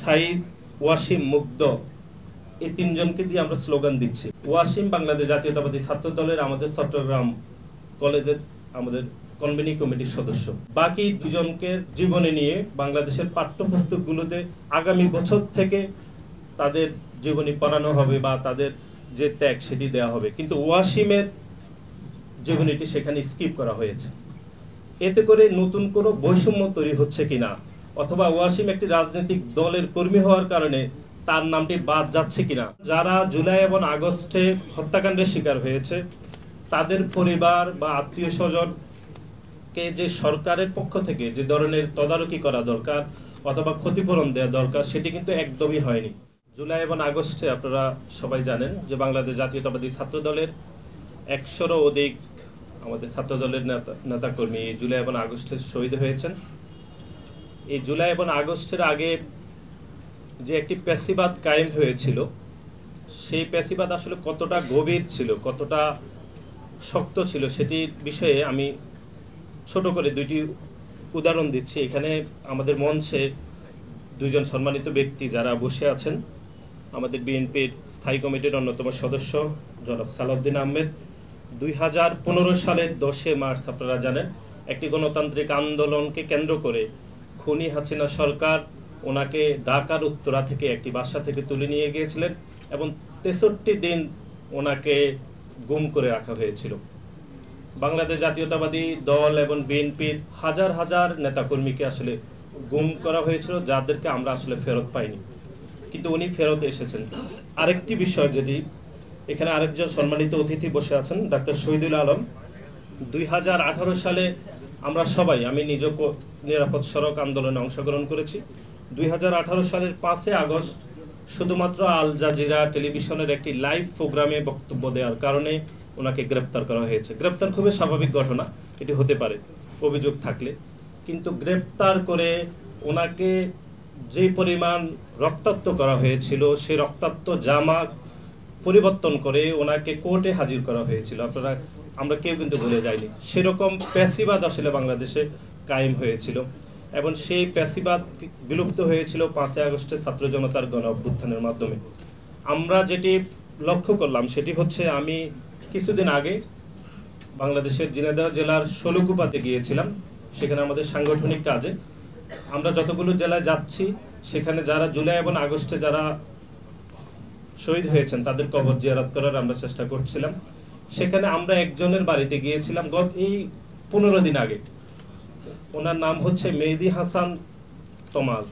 সাইদ, ওয়াসিম, মুগ্ধ এই তিনজনকে দিয়ে আমরা স্লোগান দিচ্ছি। ওয়াসিম বাংলাদেশ জাতীয়তাবাদী ছাত্র দলের আমাদের চট্টগ্রাম কলেজের আমাদের কনভেনিং কমিটির সদস্য। বাকি দুজনকে জীবনী নিয়ে বাংলাদেশের পাঠ্যপুস্তকগুলোতে আগামী বছর থেকে তাদের জীবনী পড়ানো হবে বা তাদের যে ত্যাগ সেটি দেওয়া হবে, কিন্তু ওয়াসিমের জীবনীটি সেখানে স্কিপ করা হয়েছে। এতে করে নতুন কোনো বৈষম্য তৈরি হচ্ছে কিনা, অথবা ওয়াসিম একটি রাজনৈতিক দলের কর্মী হওয়ার কারণে তার নামটি বাদ যাচ্ছে কিনা। যারা জুলাই এবং আগস্টে হত্যাকাণ্ডের শিকার হয়েছে তাদের পরিবার বা আত্মীয় স্বজনকে যে সরকারের পক্ষ থেকে যে ধরনের তদারকি করা দরকার অথবা ক্ষতিপূরণ দেওয়া দরকার সেটি কিন্তু একদমই হয়নি। জুলাই এবং আগস্টে আপনারা সবাই জানেন যে বাংলাদেশ জাতীয়তাবাদী ছাত্র দলের 100-রও অধিক আমাদের ছাত্র দলের নেতাকর্মী জুলাই এবং আগস্টে শহীদ হয়েছেন। এই জুলাই এবং আগস্টের আগে যে একটি প্যাসিবাদ কায়েম হয়েছিল, সেই প্যাসিবাদ আসলে কতটা গভীর ছিল, কতটা শক্ত ছিল, সেটির বিষয়ে আমি ছোট করে দুইটি উদাহরণ দিচ্ছি। এখানে আমাদের মঞ্চে দুইজন সম্মানিত ব্যক্তি যারা বসে আছেন, আমাদের বিএনপির স্থায়ী কমিটির অন্যতম সদস্য জনাব সালাউদ্দিন আহমেদ 2015 সালের 10 মার্চ আপনারা জানেন একটি গণতান্ত্রিক আন্দোলনকে কেন্দ্র করে খুনি হাসিনা সরকার ওনাকে ঢাকার উত্তরা থেকে একটি বাসা থেকে তুলে নিয়ে গিয়েছিলেন এবং 63 দিন ওনাকে গুম করে রাখা হয়েছিল। বাংলাদেশ জাতীয়তাবাদী দল এবং বিএনপির হাজার হাজার নেতাকর্মীকে আসলে গুম করা হয়েছিল, যাদেরকে আমরা আসলে ফেরত পাইনি, কিন্তু উনি ফেরত এসেছেন। আরেকটি বিষয়, যেটি এখানে আরেকজন সম্মানিত অতিথি বসে আছেন ডাক্তার শহীদুল আলম, 2018 সালে আমরা সবাই, আমি নিজে নিরাপদ সড়ক আন্দোলনে অংশগ্রহণ করেছি। 2018 সালের 5 আগস্ট শুধুমাত্র আল জাজিরা টেলিভিশনের একটি লাইভ প্রোগ্রামে বক্তব্য দেওয়ার কারণে ওনাকে গ্রেপ্তার করা হয়েছে। গ্রেপ্তার খুবই স্বাভাবিক ঘটনা, এটি হতে পারে অভিযোগ থাকলে, কিন্তু গ্রেপ্তার করে ওনাকে যে পরিমাণ রক্তাক্ত করা হয়েছিল সেই রক্তাক্ত জামা পরিবর্তন করে ওনাকে কোর্টে হাজির করা হয়েছিল। আমরা কেউ কিন্তু ভুলে যাইনি। সেরকম প্যাসিবাদ আসলে বাংলাদেশে কায়েম হয়েছিল এবং সেই প্যাসিবাদ বিলুপ্ত হয়েছিল 5 আগস্টের ছাত্র জনতার গণ অভ্যুত্থানের মাধ্যমে। আমরা যেটি লক্ষ্য করলাম সেটি হচ্ছে, আমি কিছুদিন আগে বাংলাদেশের ঝিনাইদহ জেলার শোলকুপাতে গিয়েছিলাম। সেখানে আমাদের সাংগঠনিক কাজে আমরা যতগুলো জেলায় যাচ্ছি সেখানে যারা জুলাই এবং আগস্টে যারা শহীদ হয়েছেন তাদের কবর জিয়ারত করার আমরা চেষ্টা করছিলাম। সেখানে আমরা একজনের বাড়িতে গিয়েছিলাম এই 15 দিন আগে। ওনার নাম হচ্ছে মেহেদি হাসান তমাল।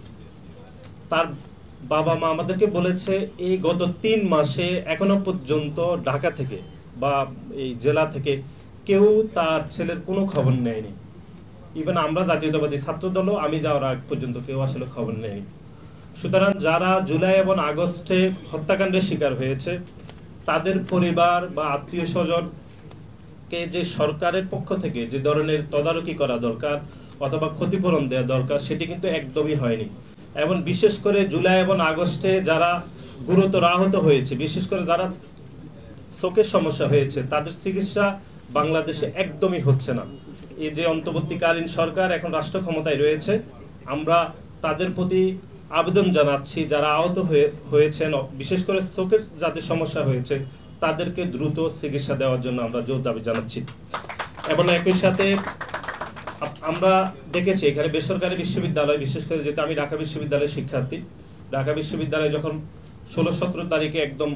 তার বাবা মা আমাদেরকে বলেছে এই গত 3 মাসে এখনো পর্যন্ত ঢাকা থেকে বা এই জেলা থেকে কেউ তার ছেলের কোনো খবর নেয়নি। ইভেন আমরা জাতীয়তাবাদী ছাত্র দলও আমি যাওয়ার আগ পর্যন্ত কেউ আসলে খবর নেয়নি। সুতরাং যারা জুলাই এবং আগস্টে হত্যাকাণ্ডের শিকার হয়েছে তাদের পরিবার বা আত্মীয় স্বজনকে যে সরকারের পক্ষ থেকে যে ধরনের তদারকি করা দরকার অথবা ক্ষতিপূরণ দেওয়া দরকার সেটি কিন্তু একদমই হয়নি। এবং বিশেষ করে জুলাই এবং আগস্টে যারা গুরুতর আহত হয়েছে, বিশেষ করে যারা চোখের সমস্যা হয়েছে, তাদের চিকিৎসা বাংলাদেশে একদমই হচ্ছে না। এই যে অন্তর্বর্তীকালীন সরকার এখন রাষ্ট্র ক্ষমতায় রয়েছে, আমরা তাদের প্রতি আবেদন জানাচ্ছি যারা আহত হয়েছেন, বিশেষ করে চোখের যাদের সমস্যা হয়েছে তাদেরকে দ্রুত চিকিৎসা দেওয়ার জন্য আমরা জোর দাবি জানাচ্ছি। এবং একই সাথে আমরা দেখেছি এখানে বেসরকারি বিশ্ববিদ্যালয়, বিশেষ করে যেহেতু আমি ঢাকা বিশ্ববিদ্যালয়ের শিক্ষার্থী, ঢাকা বিশ্ববিদ্যালয় যখন 16-17 তারিখে একদম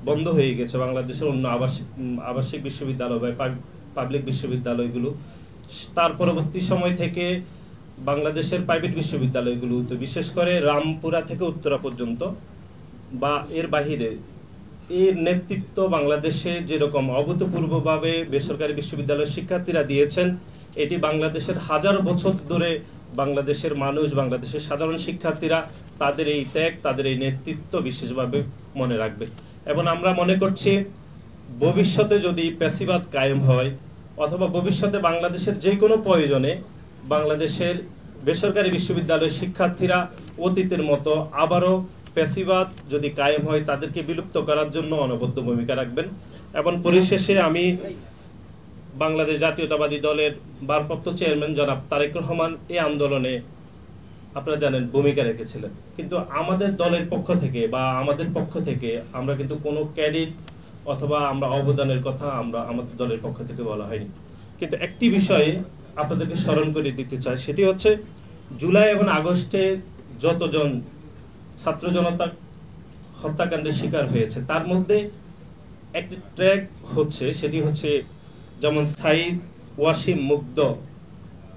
বন্ধ হয়ে গেছে বাংলাদেশের অন্য আবাসিক বিশ্ববিদ্যালয় বা পাবলিক বিশ্ববিদ্যালয়গুলো, তার পরবর্তী সময় থেকে বাংলাদেশের প্রাইভেট বিশ্ববিদ্যালয়গুলো, তো বিশেষ করে রামপুরা থেকে উত্তরা পর্যন্ত বা এর বাহিরে এর নেতৃত্ব বাংলাদেশে যেরকম অভূতপূর্বভাবে বেসরকারি বিশ্ববিদ্যালয়ের শিক্ষার্থীরা দিয়েছেন, এটি বাংলাদেশের হাজার বছর ধরে বাংলাদেশের মানুষ, বাংলাদেশের সাধারণ শিক্ষার্থীরা তাদের এই ত্যাগ, তাদের এই নেতৃত্ব বিশেষভাবে মনে রাখবে। এবং আমরা মনে করছি ভবিষ্যতে যদি প্যাসিবাদ কায়েম হয় অথবা ভবিষ্যতে বাংলাদেশের যে কোনো প্রয়োজনে বাংলাদেশের বেসরকারি বিশ্ববিদ্যালয়ের শিক্ষার্থীরা অতীতের মতো আবারও প্যাসিবাদ যদি কায়েম হয় তাদেরকে বিলুপ্ত করার জন্য অনবদ্য ভূমিকা রাখবেন। এবং পরিশেষে আমি বাংলাদেশ জাতীয়তাবাদী দলের ভারপ্রাপ্ত চেয়ারম্যান জনাব তারেক রহমান এই আন্দোলনে আপনারা জানেন ভূমিকা রেখেছিলেন, কিন্তু আমাদের দলের পক্ষ থেকে বা আমাদের পক্ষ থেকে আমরা কিন্তু কোনো ক্রেডিট অথবা আমরা অবদানের কথা আমাদের দলের পক্ষ থেকে বলা হয়নি। কিন্তু একটি বিষয়ে আপনাদেরকে স্মরণ করে দিতে চাই, সেটি হচ্ছে জুলাই এবং আগস্টে যতজন ছাত্র জনতা হত্যাকাণ্ডের শিকার হয়েছে তার মধ্যে একটি ট্র্যাক হচ্ছে, সেটি হচ্ছে যেমন সাইদ, ওয়াসিম, মুগ্ধ,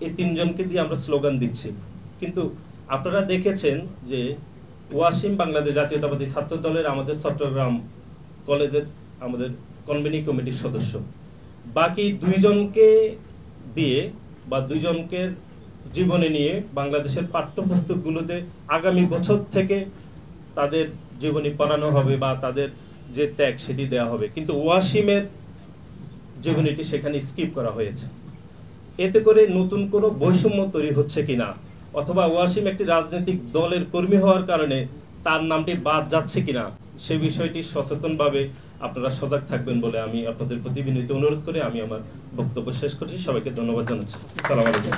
এই তিনজনকে দিয়ে আমরা স্লোগান দিচ্ছি। কিন্তু আপনারা দেখেছেন যে ওয়াসিম বাংলাদেশ জাতীয়তাবাদী ছাত্র দলের আমাদের চট্টগ্রাম কলেজের আমাদের কনভেনিং কমিটির সদস্য। বাকি দুইজনকে দিয়ে বা দুইজনকে জীবনে নিয়ে বাংলাদেশের পাঠ্যপুস্তকগুলোতে আগামী বছর থেকে তাদের জীবনী পড়ানো হবে বা তাদের যে ত্যাগ সেটি দেওয়া হবে, কিন্তু ওয়াসিমের জীবনীটি সেখানে স্কিপ করা হয়েছে। এতে করে নতুন কোনো বৈষম্য তৈরি হচ্ছে কিনা, অথবা ওয়াসিম একটি রাজনৈতিক দলের কর্মী হওয়ার কারণে তার নামটি বাদ যাচ্ছে কিনা, সে বিষয়টি সচেতনভাবে আপনারা সজাগ থাকবেন বলে আমি আপনাদের প্রতি বিনীত অনুরোধ করে আমি আমার বক্তব্য শেষ করছি। সবাইকে ধন্যবাদ জানাচ্ছি। আসসালামু আলাইকুম।